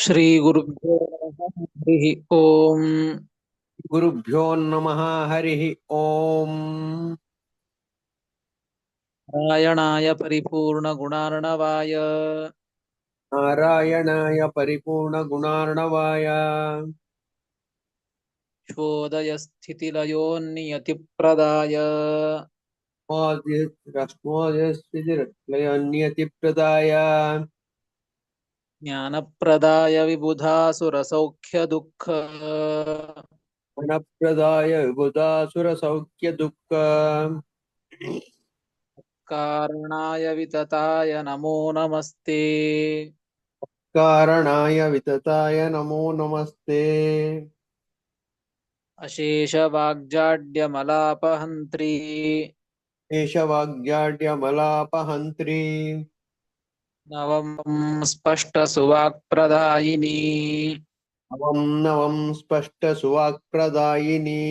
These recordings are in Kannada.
ಶ್ರೀ ಗುರುಭ್ಯೋ ನಮಃ ಹರಿ ಓಂ. ಗುರುಭ್ಯೋ ನಮಃ ಹರಿ ಓಂ. ನಾರಾಯಣಾಯ ಪರಿಪೂರ್ಣ ಗುಣಾರ್ಣವಾಯ ನಾರಾಯಣಾಯ ಪರಿಪೂರ್ಣ ಗುಣಾರ್ಣವಾಯ ಶೋದಯ ಸ್ಥಿತಿಲಯೋನ್ನಿಯತಿ ಪ್ರದಾಯ ರಶ್ಮೋದಯಸ್ಥಿತಿರ್ಲಯನ್ಯತಿಪ್ರದಾಯ ಜ್ಞಾನಪ್ರದಾಯ ವಿಬುಧಾಸುರ ಸೌಖ್ಯ ದುಃಖ ಗುಣಪ್ರದಾಯ ವಿಬುಧಾಸುರ ಸೌಖ್ಯ ದುಃಖ ಕಾರಣಾಯ ವಿತತಾಯ ನಮೋ ನಮಸ್ತೆ. ಕಾರಣಾಯ ವಿತತಾಯ ನಮೋ ನಮಸ್ತೆ. ಅಶೇಷ ವಾಗ್ಜಾಡ್ಯಮಲಾಪಹಂತ್ರಿ ಏಷವಾಗ್ಯಾಡ್ಯಮಲಾಪಹಂತ್ರಿ ನವಂ ಸ್ಪಷ್ಟ ಸುವಾಕ್ಪ್ರದಾಯಿನಿ ನವಂ ನವಂ ಸ್ಪಷ್ಟ ಸುವಾಕ್ಪ್ರದಾಯಿನಿ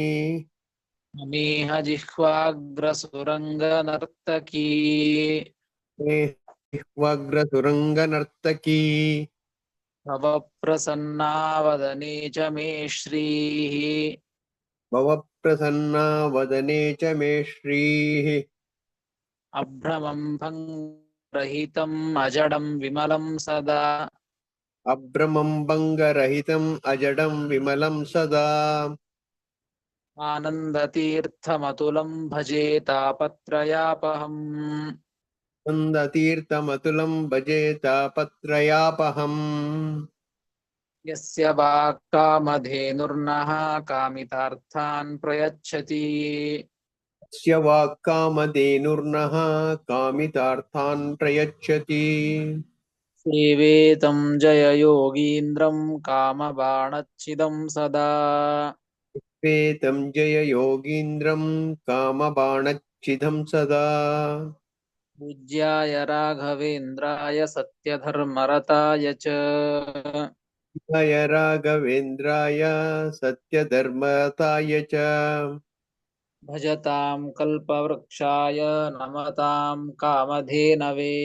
ಅಮೇಹ ಜಿಹ್ವಾಗ್ರಸುರಂಗನರ್ತಕೀ ವಗ್ರತುರಂಗನರ್ತಕೀ ಭವ ಪ್ರಸನ್ನಾ ವದನೆ ಚ ಮೇ ಶ್ರೀಃ. ಭವಪ್ರಸನ್ನಾ ವದನೆ ಚ ಮೇ ಶ್ರೀಃ. ಅಭ್ರಮಂ ಭಂಗರಹಿತಂ ಅಜಡಂ ವಿಮಲಂ ಸದಾ ಅಭ್ರಮಂ ಭಂಗರಹಿತಂ ಅಜಡಂ ವಿಮಲಂ ಸದಾ ಆನಂದತೀರ್ಥಮತುಲಂ ಭಜೆ ತಾಪತ್ರಯಾಪಹಂ. ನಂದತೀರ್ಥಮತುಲಂ ಭಜೆ ತಾಪತ್ರಯಾಪಹಂ. ಯಸ್ಯ ವಾಕ್ಕಾಮಧೇನುರ್ನಃ ಕಾಮಿತಾರ್ಥಾನ್ ಪ್ರಯಚ್ಛತಿ ಯಸ್ಯ ವಾಕ್ಕಾಮಧೇನುರ್ನಃ ಕಾಮಿತಾರ್ಥಾನ್ ಪ್ರಯಚ್ಛತಿ ಸೇವೇತಂ ಜಯಯೋಗೀಂದ್ರಂ ಕಾಮಬಾಣಚ್ಛಿದಂ ಸದಾ ವೇತಂ ಜಯ ಯೋಗೀಂದ್ರಂ ಕಾಮಬಾಣಚ್ಛಿದಂ ಸದಾ पूज्याय राघवेन्द्राय सत्यधर्मरताय च जय राघवेन्द्राय सत्यधर्मताय च भजतां कल्पवृक्षाय नमतां कामधेनवे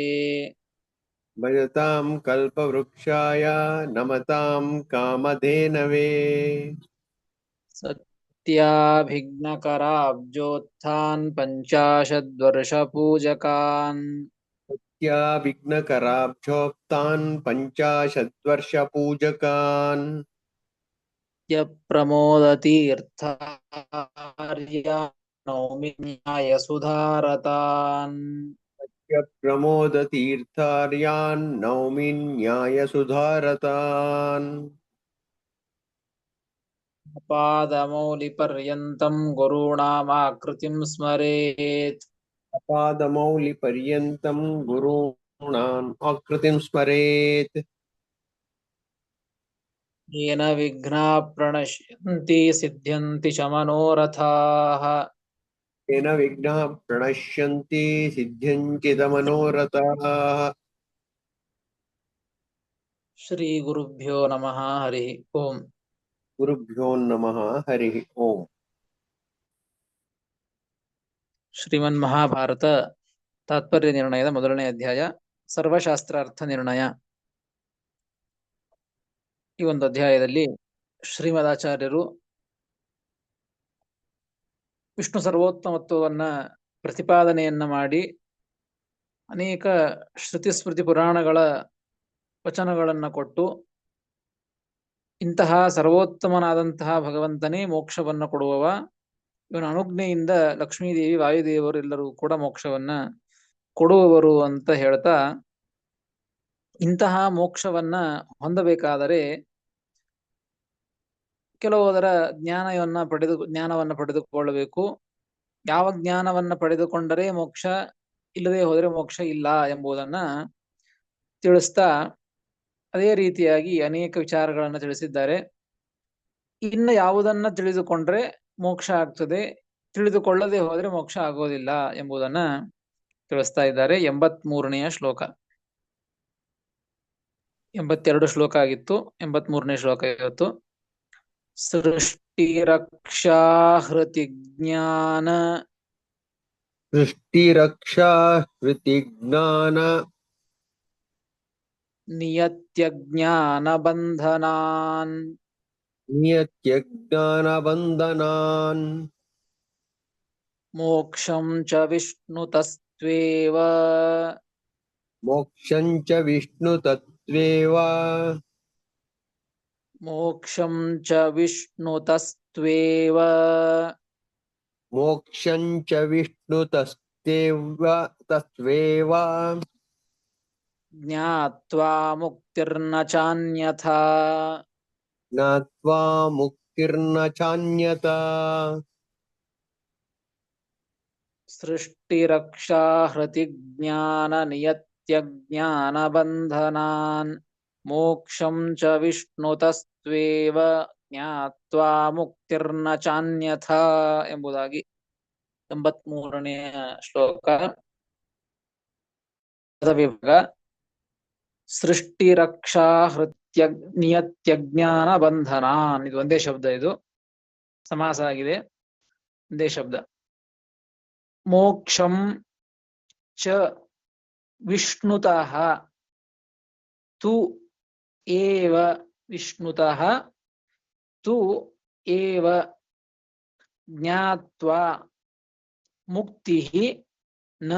भजतां कल्पवृक्षाय नमतां कामधेनवे सत्याभिघ्नकराब्जोत्थान् पञ्चाशद्वर्षपूजकान् त्या विघ्नकराब्जोक्तान् पञ्चाशद्वर्षपूजकान् यप्रमोदतीर्थार्यान् नौमि न्यायसुधारतान् प्रमोदतीर्थार्यान् नौमि न्यायसुधारतान् पादमौलिपर्यन्तं गुरूणामाकृतिं स्मरेत् पादमौलिपर्यन्तं गुरूणाम् आकृतिं स्मरेत् येन विघ्नाः प्रणश्यन्ति सिद्ध्यन्ति च मनोरथाः येन विघ्नाः प्रणश्यन्ति सिद्ध्यन्ति च मनोरथाः श्रीगुरुभ्यो नमः हरिः ओम्. गुरुभ्यो नमः हरिः ओम्. ಶ್ರೀಮನ್ಮಹಾಭಾರತ ತಾತ್ಪರ್ಯ ನಿರ್ಣಯದ ಮೊದಲನೇ ಅಧ್ಯಾಯ ಸರ್ವಶಾಸ್ತ್ರಾರ್ಥ ನಿರ್ಣಯ. ಈ ಒಂದು ಅಧ್ಯಾಯದಲ್ಲಿ ಶ್ರೀಮದಾಚಾರ್ಯರು ವಿಷ್ಣು ಸರ್ವೋತ್ತಮತ್ವವನ್ನ ಪ್ರತಿಪಾದನೆಯನ್ನ ಮಾಡಿ ಅನೇಕ ಶ್ರುತಿ ಸ್ಮೃತಿ ಪುರಾಣಗಳ ವಚನಗಳನ್ನ ಕೊಟ್ಟು ಇಂತಹ ಸರ್ವೋತ್ತಮನಾದಂತಹ ಭಗವಂತನೇ ಮೋಕ್ಷವನ್ನ ಕೊಡುವವ, ಇವನ ಅನುಜ್ಞೆಯಿಂದ ಲಕ್ಷ್ಮೀದೇವಿ ವಾಯುದೇವರು ಎಲ್ಲರೂ ಕೂಡ ಮೋಕ್ಷವನ್ನ ಕೊಡುವವರು ಅಂತ ಹೇಳ್ತಾ, ಇಂತಹ ಮೋಕ್ಷವನ್ನ ಹೊಂದಬೇಕಾದರೆ ಕೆಲವುದರ ಜ್ಞಾನವನ್ನ ಪಡೆದುಕೊಳ್ಳಬೇಕು. ಯಾವ ಜ್ಞಾನವನ್ನ ಪಡೆದುಕೊಂಡರೆ ಮೋಕ್ಷ, ಇಲ್ಲದೆ ಹೋದರೆ ಮೋಕ್ಷ ಇಲ್ಲ ಎಂಬುದನ್ನ ತಿಳಿಸ್ತಾ ಅದೇ ರೀತಿಯಾಗಿ ಅನೇಕ ವಿಚಾರಗಳನ್ನು ತಿಳಿಸಿದ್ದಾರೆ. ಇನ್ನು ಯಾವುದನ್ನ ತಿಳಿದುಕೊಂಡ್ರೆ ಮೋಕ್ಷ ಆಗ್ತದೆ, ತಿಳಿದುಕೊಳ್ಳದೆ ಹೋದರೆ ಮೋಕ್ಷ ಆಗೋದಿಲ್ಲ ಎಂಬುದನ್ನ ತಿಳಿಸ್ತಾ ಇದ್ದಾರೆ. 83ನೇ ಶ್ಲೋಕ. 82 ಶ್ಲೋಕ ಆಗಿತ್ತು, 83ನೇ ಶ್ಲೋಕ ಇವತ್ತು. ಸೃಷ್ಟಿರಕ್ಷಾ ಹೃತಿ ಜ್ಞಾನ सृष्टिरक्षा हृतिज्ञान नियत्यज्ञानबन्धनान् नियत्यज्ञानबन्धनान् मोक्षं च विष्णुतस्त्वेव मोक्षं च विष्णुतत्त्वेव मोक्षं च विष्णुतस्त्वेव मोक्षं च विष्णुतस्तेव तत्त्वेव ज्ञात्वा मुक्तिर्न चान्यथा ज्ञात्वा मुक्तिर्न चान्यता सृष्टिरक्षा हृतिज्ञाननियत्यज्ञानबन्धनान् मोक्षं च ವಿಷ್ಣುತಸ್ತ್ವೇವ ಜ್ಞಾತ್ವಾ ಮುಕ್ತಿರ್ನ ಚಾನ್ಯಥಾ ಎಂಬುದಾಗಿ 83ನೆಯ ಶ್ಲೋಕ. ಪದವಿಭಾಗ. ಸೃಷ್ಟಿರಕ್ಷಾ ಹೃತ್ಯ ನಿಯತ್ಯಜ್ಞಾನ ಬಂಧನಾನ್, ಇದು ಒಂದೇ ಶಬ್ದ, ಇದು ಸಮಾಸ ಆಗಿದೆ, ಒಂದೇ ಶಬ್ದ. ಮೋಕ್ಷಂ ಚ ವಿಷ್ಣುತಃ ತು ಏವ ವಿಷ್ಣುತಃ ತು ಏವ ಜ್ಞಾತ್ವಾ ಮುಕ್ತಿಃ ನ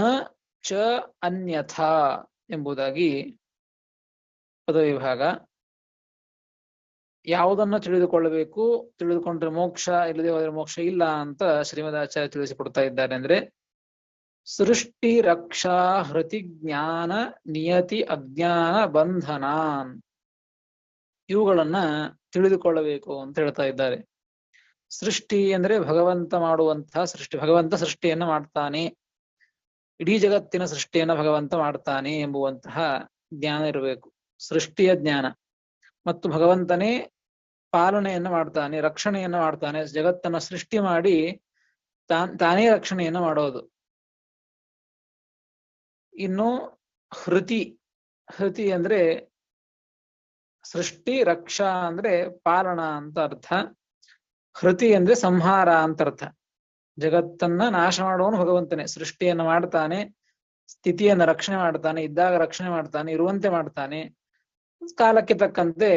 ಚ ಅನ್ಯಥಾ ಎಂಬುದಾಗಿ ಪದವಿಭಾಗ. ಯಾವುದನ್ನ ತಿಳಿದುಕೊಳ್ಳಬೇಕು, ತಿಳಿದುಕೊಂಡ್ರೆ ಮೋಕ್ಷ, ಇಲ್ಲದೆ ಹೋದರೆ ಮೋಕ್ಷ ಇಲ್ಲ ಅಂತ ಶ್ರೀಮದಾಚಾರ್ಯ ತಿಳಿಸಿಕೊಡ್ತಾ ಇದ್ದಾರೆ. ಅಂದ್ರೆ ಸೃಷ್ಟಿ ರಕ್ಷಾ ಹೃತಿ ಜ್ಞಾನ ನಿಯತಿ ಅಜ್ಞಾನ ಬಂಧನಾನ್, ಇವುಗಳನ್ನ ತಿಳಿದುಕೊಳ್ಳಬೇಕು ಅಂತ ಹೇಳ್ತಾ ಇದ್ದಾರೆ. ಸೃಷ್ಟಿ ಅಂದ್ರೆ ಭಗವಂತ ಮಾಡುವಂತಹ ಸೃಷ್ಟಿ, ಭಗವಂತ ಸೃಷ್ಟಿಯನ್ನ ಮಾಡ್ತಾನೆ, ಇಡೀ ಜಗತ್ತಿನ ಸೃಷ್ಟಿಯನ್ನ ಭಗವಂತ ಮಾಡ್ತಾನೆ ಎಂಬುವಂತಹ ಜ್ಞಾನ ಇರಬೇಕು, ಸೃಷ್ಟಿಯ ಜ್ಞಾನ. ಮತ್ತು ಭಗವಂತನೇ ಪಾಲನೆಯನ್ನ ಮಾಡ್ತಾನೆ, ರಕ್ಷಣೆಯನ್ನ ಮಾಡ್ತಾನೆ, ಜಗತ್ತನ್ನ ಸೃಷ್ಟಿ ಮಾಡಿ ತಾನೇ ರಕ್ಷಣೆಯನ್ನ ಮಾಡೋದು. ಇನ್ನು ಹೃತಿ, ಹೃತಿ ಅಂದ್ರೆ ಸೃಷ್ಟಿ, ರಕ್ಷಾ ಅಂದ್ರೆ ಪಾಲನ ಅಂತ ಅರ್ಥ, ಹೃತಿ ಅಂದ್ರೆ ಸಂಹಾರ ಅಂತ ಅರ್ಥ. ಜಗತ್ತನ್ನ ನಾಶ ಮಾಡುವವನು ಭಗವಂತನೇ, ಸೃಷ್ಟಿಯನ್ನ ಮಾಡ್ತಾನೆ, ಸ್ಥಿತಿಯನ್ನ ರಕ್ಷಣೆ ಮಾಡ್ತಾನೆ, ಇದ್ದಾಗ ರಕ್ಷಣೆ ಮಾಡ್ತಾನೆ, ಇರುವಂತೆ ಮಾಡ್ತಾನೆ, ಕಾಲಕ್ಕೆ ತಕ್ಕಂತೆ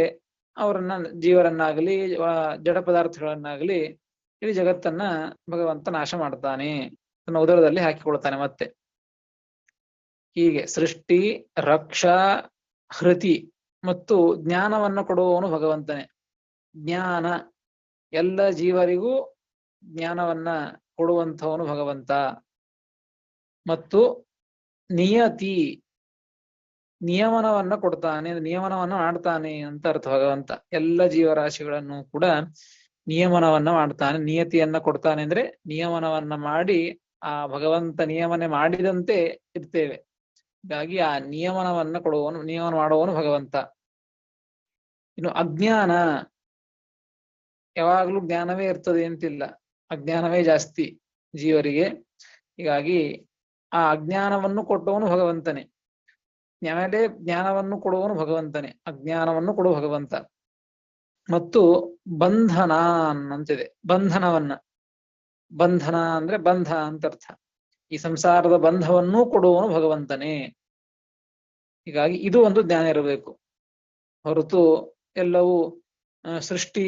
ಅವರನ್ನ ಜೀವರನ್ನಾಗಲಿ ಜಡ ಪದಾರ್ಥಗಳನ್ನಾಗಲಿ ಇಡೀ ಜಗತ್ತನ್ನ ಭಗವಂತ ನಾಶ ಮಾಡ್ತಾನೆ, ತನ್ನ ಉದರದಲ್ಲಿ ಹಾಕಿಕೊಳ್ತಾನೆ ಮತ್ತೆ. ಹೀಗೆ ಸೃಷ್ಟಿ, ರಕ್ಷಾ, ಹೃತಿ ಮತ್ತು ಜ್ಞಾನವನ್ನ ಕೊಡುವವನು ಭಗವಂತನೇ. ಜ್ಞಾನ, ಎಲ್ಲ ಜೀವರಿಗೂ ಜ್ಞಾನವನ್ನ ಕೊಡುವಂಥವನು ಭಗವಂತ. ಮತ್ತು ನಿಯತಿ, ನಿಯಮನವನ್ನ ಕೊಡ್ತಾನೆ, ನಿಯಮನವನ್ನ ಮಾಡ್ತಾನೆ ಅಂತ ಅರ್ಥ. ಭಗವಂತ ಎಲ್ಲ ಜೀವರಾಶಿಗಳನ್ನು ಕೂಡ ನಿಯಮನವನ್ನ ಮಾಡ್ತಾನೆ, ನಿಯತಿಯನ್ನ ಕೊಡ್ತಾನೆ. ಅಂದ್ರೆ ನಿಯಮನವನ್ನ ಮಾಡಿ ಆ ಭಗವಂತ ನಿಯಮನೆ ಮಾಡಿದಂತೆ ಇರ್ತೇವೆ. ಹೀಗಾಗಿ ಆ ನಿಯಮನವನ್ನ ಕೊಡುವವನು, ನಿಯಮನ ಮಾಡುವವನು ಭಗವಂತ. ಇನ್ನು ಅಜ್ಞಾನ, ಯಾವಾಗ್ಲೂ ಜ್ಞಾನವೇ ಇರ್ತದೆ ಅಂತಿಲ್ಲ, ಅಜ್ಞಾನವೇ ಜಾಸ್ತಿ ಜೀವರಿಗೆ. ಹೀಗಾಗಿ ಆ ಅಜ್ಞಾನವನ್ನು ಕೊಟ್ಟವನು ಭಗವಂತನೇ, ಆಮೇಲೆ ಜ್ಞಾನವನ್ನು ಕೊಡುವವನು ಭಗವಂತನೇ, ಅಜ್ಞಾನವನ್ನು ಕೊಡುವ ಭಗವಂತ. ಮತ್ತು ಬಂಧನ ಅಂತಿದೆ, ಬಂಧನವನ್ನ, ಬಂಧನ ಅಂದ್ರೆ ಬಂಧ ಅಂತ ಅರ್ಥ. ಈ ಸಂಸಾರದ ಬಂಧವನ್ನೂ ಕೊಡುವವನು ಭಗವಂತನೇ. ಹೀಗಾಗಿ ಇದು ಒಂದು ಜ್ಞಾನ ಇರಬೇಕು. ಹೊರತು ಎಲ್ಲವೂ ಸೃಷ್ಟಿ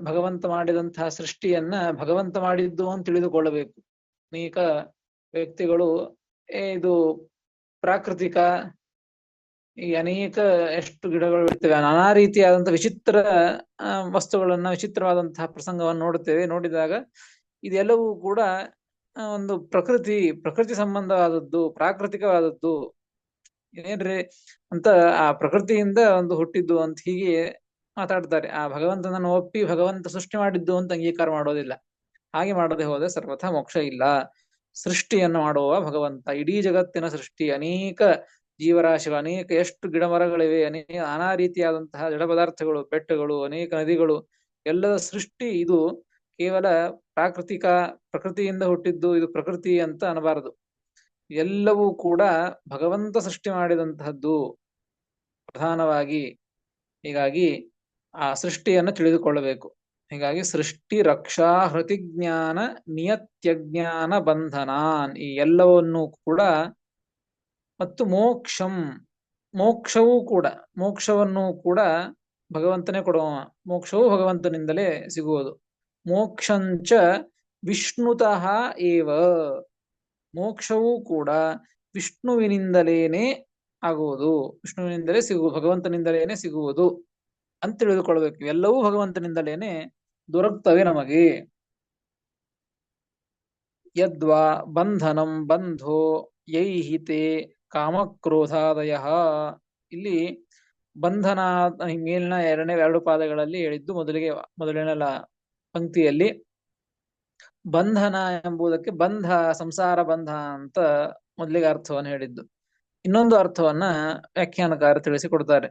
ಭಗವಂತ ಮಾಡಿದಂತಹ ಸೃಷ್ಟಿಯನ್ನ ಭಗವಂತ ಮಾಡಿದ್ದು ಅಂತ ತಿಳಿದುಕೊಳ್ಳಬೇಕು. ಅನೇಕ ವ್ಯಕ್ತಿಗಳು ಇದು ಪ್ರಾಕೃತಿಕ, ಈ ಅನೇಕ ಎಷ್ಟು ಗಿಡಗಳು ಇರ್ತವೆ, ನಾನಾ ರೀತಿಯಾದಂತಹ ವಿಚಿತ್ರ ವಸ್ತುಗಳನ್ನ, ವಿಚಿತ್ರವಾದಂತಹ ಪ್ರಸಂಗವನ್ನು ನೋಡುತ್ತೇವೆ. ನೋಡಿದಾಗ ಇದೆಲ್ಲವೂ ಕೂಡ ಒಂದು ಪ್ರಕೃತಿ ಸಂಬಂಧವಾದದ್ದು, ಪ್ರಾಕೃತಿಕವಾದದ್ದು ಏನ್ರಿ ಅಂತ, ಆ ಪ್ರಕೃತಿಯಿಂದ ಒಂದು ಹುಟ್ಟಿದ್ದು ಅಂತ ಹೀಗೆ ಮಾತಾಡ್ತಾರೆ. ಆ ಭಗವಂತನನ್ನು ಒಪ್ಪಿ ಭಗವಂತ ಸೃಷ್ಟಿ ಮಾಡಿದ್ದು ಅಂತ ಅಂಗೀಕಾರ ಮಾಡೋದಿಲ್ಲ. ಹಾಗೆ ಮಾಡದೆ ಹೋದ್ರೆ ಸರ್ವಥಾ ಮೋಕ್ಷ ಇಲ್ಲ. ಸೃಷ್ಟಿಯನ್ನು ಮಾಡುವ ಭಗವಂತ, ಇಡೀ ಜಗತ್ತಿನ ಸೃಷ್ಟಿ, ಅನೇಕ ಜೀವರಾಶಿಗಳು, ಅನೇಕ ಎಷ್ಟು ಗಿಡ ಮರಗಳಿವೆ, ಅನೇಕ ನಾನಾ ರೀತಿಯಾದಂತಹ ಜಡ ಪದಾರ್ಥಗಳು, ಬೆಟ್ಟಗಳು, ಅನೇಕ ನದಿಗಳು, ಎಲ್ಲದ ಸೃಷ್ಟಿ ಇದು ಕೇವಲ ಪ್ರಕೃತಿಯಿಂದ ಹುಟ್ಟಿದ್ದು, ಇದು ಪ್ರಕೃತಿ ಅಂತ ಅನ್ನಬಾರದು. ಎಲ್ಲವೂ ಕೂಡ ಭಗವಂತ ಸೃಷ್ಟಿ ಮಾಡಿದಂತಹದ್ದು ಪ್ರಧಾನವಾಗಿ. ಹೀಗಾಗಿ ಆ ಸೃಷ್ಟಿಯನ್ನು ತಿಳಿದುಕೊಳ್ಳಬೇಕು. ಹೀಗಾಗಿ ಸೃಷ್ಟಿ, ರಕ್ಷಾ, ಹೃತಿಜ್ಞಾನ, ನಿಯತ್ಯಜ್ಞಾನ ಬಂಧನಾನ್, ಈ ಎಲ್ಲವನ್ನೂ ಕೂಡ, ಮತ್ತು ಮೋಕ್ಷಂ, ಮೋಕ್ಷವೂ ಕೂಡ ಮೋಕ್ಷವನ್ನು ಕೂಡ ಭಗವಂತನೇ ಕೊಡುವ. ಮೋಕ್ಷವು ಭಗವಂತನಿಂದಲೇ ಸಿಗುವುದು. ಮೋಕ್ಷಂಚ ವಿಷ್ಣುತಃ ಏವ. ಮೋಕ್ಷವೂ ಕೂಡ ವಿಷ್ಣುವಿನಿಂದಲೇನೆ ಆಗುವುದು, ವಿಷ್ಣುವಿನಿಂದಲೇ ಸಿಗುವುದು, ಭಗವಂತನಿಂದಲೇನೆ ಸಿಗುವುದು ಅಂತ ತಿಳಿದುಕೊಳ್ಬೇಕು. ಎಲ್ಲವೂ ಭಗವಂತನಿಂದಲೇನೆ ದೊರಕ್ತವೆ ನಮಗೆ. ಯದ್ವಾ ಬಂಧನಂ ಬಂಧೋ ಯೈಹಿತೆ ಕಾಮಕ್ರೋಧಾದಯ. ಇಲ್ಲಿ ಬಂಧನ ಮೇಲಿನ ಎರಡು ಪಾದಗಳಲ್ಲಿ ಹೇಳಿದ್ದು ಮೊದಲಿನ ಪಂಕ್ತಿಯಲ್ಲಿ ಬಂಧನ ಎಂಬುದಕ್ಕೆ ಬಂಧ ಸಂಸಾರ ಬಂಧ ಅಂತ ಮೊದಲಿಗೆ ಅರ್ಥವನ್ನು ಹೇಳಿದ್ದು. ಇನ್ನೊಂದು ಅರ್ಥವನ್ನ ವ್ಯಾಖ್ಯಾನಕಾರ ತಿಳಿಸಿಕೊಡ್ತಾರೆ.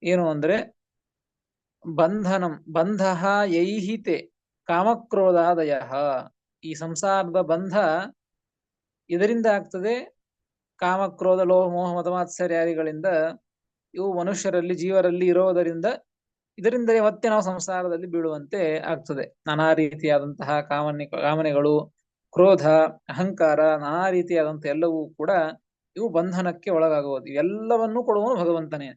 ಏನು ಅಂದ್ರೆ ಬಂಧನಂ ಬಂಧ ಯೈಹಿತೆ ಕಾಮಕ್ರೋಧಾದಯ. ಈ ಸಂಸಾರದ ಬಂಧ ಇದರಿಂದ ಆಗ್ತದೆ, ಕಾಮಕ್ರೋಧ ಲೋಹ ಮೋಹ ಮತಮಾತ್ಸರ್ಯಾದಿಗಳಿಂದ ಇವು ಮನುಷ್ಯರಲ್ಲಿ ಜೀವರಲ್ಲಿ ಇರೋದರಿಂದ ಇದರಿಂದಲೇ ಮತ್ತೆ ನಾವು ಸಂಸಾರದಲ್ಲಿ ಬೀಳುವಂತೆ ಆಗ್ತದೆ. ನಾನಾ ರೀತಿಯಾದಂತಹ ಕಾಮನೆಗಳು, ಕ್ರೋಧ, ಅಹಂಕಾರ, ನಾನಾ ರೀತಿಯಾದಂತಹ ಎಲ್ಲವೂ ಕೂಡ ಇವು ಬಂಧನಕ್ಕೆ ಒಳಗಾಗುವುದು. ಇವೆಲ್ಲವನ್ನೂ ಕೊಡುವನು ಭಗವಂತನೇ.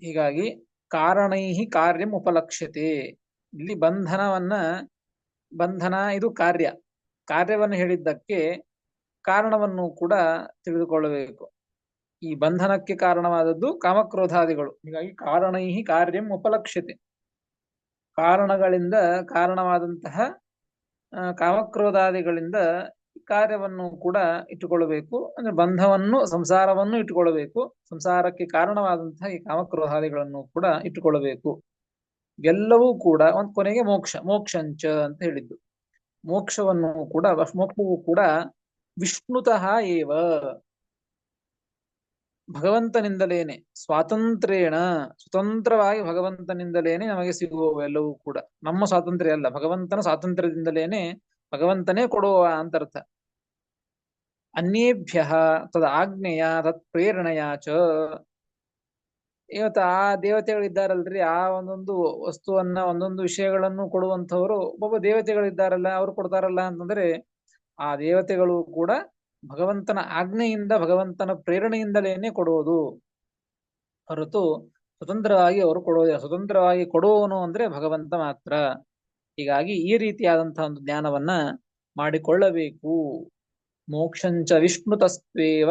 ಹೀಗಾಗಿ ಕಾರಣೈಹಿ ಕಾರ್ಯಂ ಉಪಲಕ್ಷ್ಯತೆ. ಇಲ್ಲಿ ಬಂಧನ ಇದು ಕಾರ್ಯವನ್ನು ಹೇಳಿದ್ದಕ್ಕೆ ಕಾರಣವನ್ನು ಕೂಡ ತಿಳಿದುಕೊಳ್ಳಬೇಕು. ಈ ಬಂಧನಕ್ಕೆ ಕಾರಣವಾದದ್ದು ಕಾಮಕ್ರೋಧಾದಿಗಳು. ಹೀಗಾಗಿ ಕಾರಣೈಹಿ ಕಾರ್ಯಂ ಉಪಲಕ್ಷ್ಯತೆ. ಕಾರಣಗಳಿಂದ ಕಾರಣವಾದಂತಹ ಕಾಮಕ್ರೋಧಾದಿಗಳಿಂದ ಕಾರ್ಯವನ್ನು ಕೂಡ ಇಟ್ಟುಕೊಳ್ಳಬೇಕು. ಅಂದ್ರೆ ಬಂಧವನ್ನು ಸಂಸಾರವನ್ನು ಇಟ್ಟುಕೊಳ್ಳಬೇಕು, ಸಂಸಾರಕ್ಕೆ ಕಾರಣವಾದಂತಹ ಈ ಕಾಮಕ್ರೋಧಾದಿಗಳನ್ನು ಕೂಡ ಇಟ್ಟುಕೊಳ್ಳಬೇಕು. ಎಲ್ಲವೂ ಕೂಡ ಒಂದ್ ಕೊನೆಗೆ ಮೋಕ್ಷಂಚ ಅಂತ ಹೇಳಿದ್ದು. ಮೋಕ್ಷವೂ ಕೂಡ ವಿಷ್ಣುತಃ ಏವ, ಭಗವಂತನಿಂದಲೇನೆ, ಸ್ವತಂತ್ರವಾಗಿ ಭಗವಂತನಿಂದಲೇನೆ ನಮಗೆ ಸಿಗುವವೆಲ್ಲವೂ ಕೂಡ. ನಮ್ಮ ಸ್ವಾತಂತ್ರ್ಯ ಅಲ್ಲ, ಭಗವಂತನ ಸ್ವಾತಂತ್ರ್ಯದಿಂದಲೇನೆ ಭಗವಂತನೇ ಕೊಡುವ ಅಂತರ್ಥ. ಅನ್ಯೇಭ್ಯ ತದ ಆಗ್ನೇಯ ತತ್ ಪ್ರೇರಣೆಯ ಚ. ಇವತ್ತು ಆ ದೇವತೆಗಳಿದ್ದಾರಲ್ರಿ, ಆ ಒಂದೊಂದು ವಸ್ತುವನ್ನ ಒಂದೊಂದು ವಿಷಯಗಳನ್ನು ಕೊಡುವಂಥವ್ರು ಒಬ್ಬೊಬ್ಬ ದೇವತೆಗಳಿದ್ದಾರಲ್ಲ, ಅವ್ರು ಕೊಡ್ತಾರಲ್ಲ ಅಂತಂದ್ರೆ ಆ ದೇವತೆಗಳು ಕೂಡ ಭಗವಂತನ ಆಜ್ಞೆಯಿಂದ ಭಗವಂತನ ಪ್ರೇರಣೆಯಿಂದಲೇನೆ ಕೊಡುವುದು ಹೊರತು ಸ್ವತಂತ್ರವಾಗಿ ಅವರು ಕೊಡುವುದಿಲ್ಲ. ಸ್ವತಂತ್ರವಾಗಿ ಕೊಡುವವನು ಅಂದ್ರೆ ಭಗವಂತ ಮಾತ್ರ. ಹೀಗಾಗಿ ಈ ರೀತಿಯಾದಂತಹ ಒಂದು ಜ್ಞಾನವನ್ನ ಮಾಡಿಕೊಳ್ಳಬೇಕು. ಮೋಕ್ಷಂಚ ವಿಷ್ಣುತಸ್ತ್ವೇವ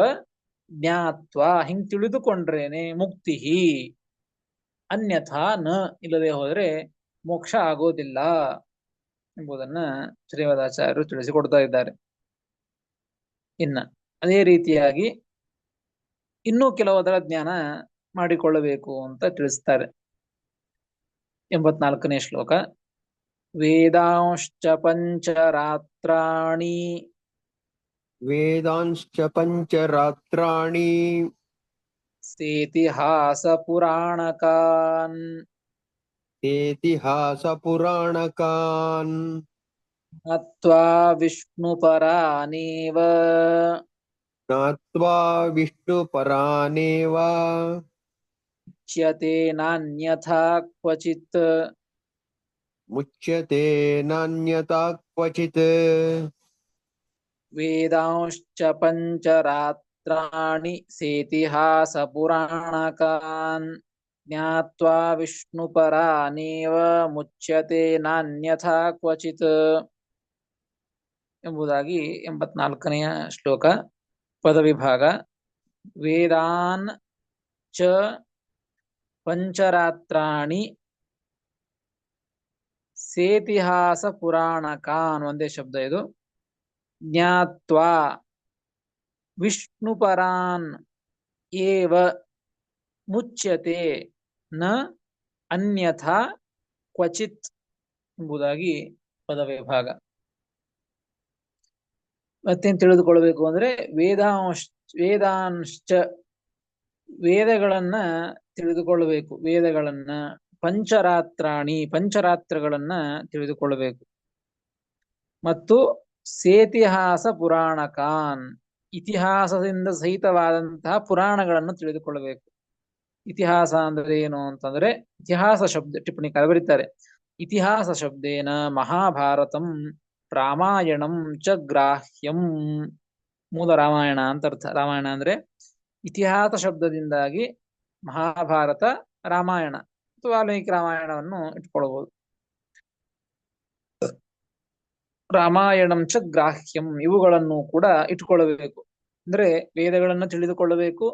ಜ್ಞಾತ್ವ. ಹಿಂಗ್ ತಿಳಿದುಕೊಂಡ್ರೇನೆ ಮುಕ್ತಿ, ಅನ್ಯಥಾ ನ, ಇಲ್ಲದೆ ಹೋದ್ರೆ ಮೋಕ್ಷ ಆಗೋದಿಲ್ಲ ಎಂಬುದನ್ನ ಶ್ರೀಮದಾಚಾರ್ಯರು ತಿಳಿಸಿಕೊಡ್ತಾ ಇದ್ದಾರೆ. ಇನ್ನ ಅದೇ ರೀತಿಯಾಗಿ ಇನ್ನೂ ಕೆಲವದರ ಜ್ಞಾನ ಮಾಡಿಕೊಳ್ಳಬೇಕು ಅಂತ ತಿಳಿಸ್ತಾರೆ. 84ನೇ ಶ್ಲೋಕ. ವೇದಾಂಶ್ಚ ಪಂಚರಾತ್ರಾಣಿ ವೇದಾಂಶ್ಚ ಪಂಚರಾತ್ರಾಣಿ ಸೇತಿಹಾಸ ಪುರಾಣಕಾನ್ ಇತಿಹಾಸ ಪುರಾಣಕಾನ್ ನತ್ವಾ ವಿಷ್ಣುಪರಾನೇವ ಜ್ಞಾತ್ವಾ ವಿಷ್ಣುಪರಾನೇವ ಮುಚ್ಯತೆ ನಾನ್ಯಥಾ ಕ್ವಚಿತ್. ಮುಚ್ಯತೆ ನಾನ್ಯತಾ ಕ್ವಚಿತ್. ವೇದಾಂಶ್ಚ ಪಂಚರಾತ್ರಾಣಿ ಸೇತಿಹಾಸ ಪುರಾಣಕಾನ್ ಜ್ಞಾತ್ವಾ ವಿಷ್ಣುಪರಾನೇವ ಮುಚ್ಯತೆ ನಾನ್ಯಥಾ ಕ್ವಚಿತ್ ಎಂಬುದಾಗಿ 84ನೆಯ ಶ್ಲೋಕ ಪದವಿಭಾಗ. ವೇದಾನ್ ಚ ಪಂಚರಾತ್ರಾಣಿ ಸೇತಿಹಾಸ ಪುರಾಣಕಾನ್, ಒಂದೇ ಶಬ್ದ ಇದು. ಜ್ಞಾತ್ವಾ ವಿಷ್ಣುಪರಾನ್ ಏವ ಮುಚ್ಯತೆ ನ ಅನ್ಯಥಾ ಕ್ವಚಿತ್ ಎಂಬುದಾಗಿ ಪದವಿಭಾಗ. ಮತ್ತೇನ್ ತಿಳಿದುಕೊಳ್ಬೇಕು ಅಂದ್ರೆ ವೇದಾಂಶ್ಚ ವೇದಗಳನ್ನ ತಿಳಿದುಕೊಳ್ಳಬೇಕು. ವೇದಗಳನ್ನ, ಪಂಚರಾತ್ರಗಳನ್ನ ತಿಳಿದುಕೊಳ್ಳಬೇಕು. ಮತ್ತು ಸೇತಿಹಾಸ ಪುರಾಣಕಾನ್, ಇತಿಹಾಸದಿಂದ ಸಹಿತವಾದಂತಹ ಪುರಾಣಗಳನ್ನು ತಿಳಿದುಕೊಳ್ಳಬೇಕು. ಇತಿಹಾಸ ಅಂದ್ರೆ ಏನು ಅಂತಂದ್ರೆ, ಇತಿಹಾಸ ಶಬ್ದ ಟಿಪ್ಪಣಿಕಾರ ಬರೀತಾರೆ, ಇತಿಹಾಸ ಶಬ್ದೇನ ಮಹಾಭಾರತಂ ರಾಮಾಯಣಂ ಚ ಗ್ರಾಹ್ಯಂ. ಮೂಲ ರಾಮಾಯಣ ಅಂತ ಅರ್ಥ. ರಾಮಾಯಣ ಅಂದ್ರೆ ಇತಿಹಾಸ ಶಬ್ದದಿಂದಾಗಿ ಮಹಾಭಾರತ, ರಾಮಾಯಣ ಅಥವಾ ವಾಲ್ಮೀಕಿ ರಾಮಾಯಣವನ್ನು ಇಟ್ಕೊಳ್ಬಹುದು. ರಾಮಾಯಣಂ ಚ ಗ್ರಾಹ್ಯಂ, ಇವುಗಳನ್ನು ಕೂಡ ಇಟ್ಕೊಳ್ಳಬೇಕು. ಅಂದ್ರೆ ವೇದಗಳನ್ನು ತಿಳಿದುಕೊಳ್ಳಬೇಕು,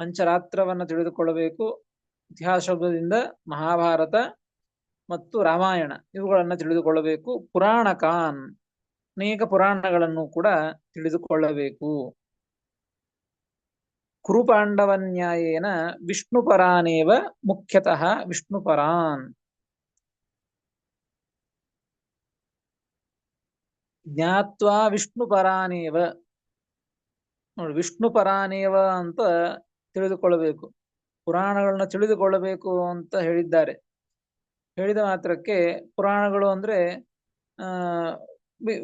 ಪಂಚರಾತ್ರವನ್ನು ತಿಳಿದುಕೊಳ್ಳಬೇಕು, ಇತಿಹಾಸ ಶಬ್ದದಿಂದ ಮಹಾಭಾರತ ಮತ್ತು ರಾಮಾಯಣ ಇವುಗಳನ್ನು ತಿಳಿದುಕೊಳ್ಳಬೇಕು. ಪುರಾಣಕಾನ್, ಅನೇಕ ಪುರಾಣಗಳನ್ನು ಕೂಡ ತಿಳಿದುಕೊಳ್ಳಬೇಕು. ಕುರುಪಾಂಡವನ್ಯಾಯೇನ ವಿಷ್ಣುಪರಾನೇವ ಮುಖ್ಯತಃ ವಿಷ್ಣುಪರಾನ್. ಜ್ಞಾತ್ವಾ ವಿಷ್ಣುಪರಾನೇವ, ನೋಡಿ ವಿಷ್ಣುಪರಾನೇವ ಅಂತ ತಿಳಿದುಕೊಳ್ಳಬೇಕು. ಪುರಾಣಗಳನ್ನ ತಿಳಿದುಕೊಳ್ಳಬೇಕು ಅಂತ ಹೇಳಿದ್ದಾರೆ. ಹೇಳಿದ ಮಾತ್ರಕ್ಕೆ ಪುರಾಣಗಳು ಅಂದ್ರೆ ಆ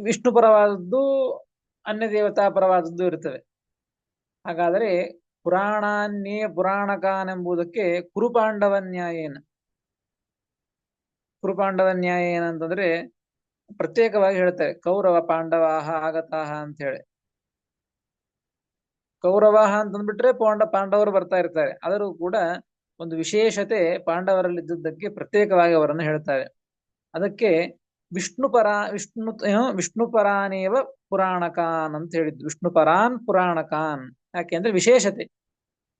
ವಿಷ್ಣು ಪರವಾದದ್ದು, ಅನ್ಯ ದೇವತಾ ಪರವಾದದ್ದು ಇರ್ತವೆ. ಹಾಗಾದರೆ ಪುರಾಣಾನ್ಯೇ ಪುರಾಣಕಾನ್ ಎಂಬುದಕ್ಕೆ ಕುರುಪಾಂಡವನ್ಯಾಯೇನ, ಕುರುಪಾಂಡವನ್ಯಾಯೇನ ಅಂತಂದ್ರೆ ಪ್ರತ್ಯೇಕವಾಗಿ ಹೇಳ್ತಾರೆ. ಕೌರವ ಪಾಂಡವಾಹ ಆಗತಾಹ ಅಂತ ಹೇಳಿ. ಕೌರವಾಹ ಅಂತಂದ್ಬಿಟ್ರೆ ಪಾಂಡವರು ಬರ್ತಾ ಇರ್ತಾರೆ. ಆದರೂ ಕೂಡ ಒಂದು ವಿಶೇಷತೆ ಪಾಂಡವರಲ್ಲಿ ಇದ್ದುದಕ್ಕೆ ಪ್ರತ್ಯೇಕವಾಗಿ ಅವರನ್ನು ಹೇಳ್ತಾರೆ. ಅದಕ್ಕೆ ವಿಷ್ಣುಪರಾನೇವ ಪುರಾಣಕಾನ್ ಅಂತ ಹೇಳಿದ್ದು. ವಿಷ್ಣುಪರಾನ್ ಪುರಾಣಕಾನ್ ಯಾಕೆಂದ್ರೆ ವಿಶೇಷತೆ.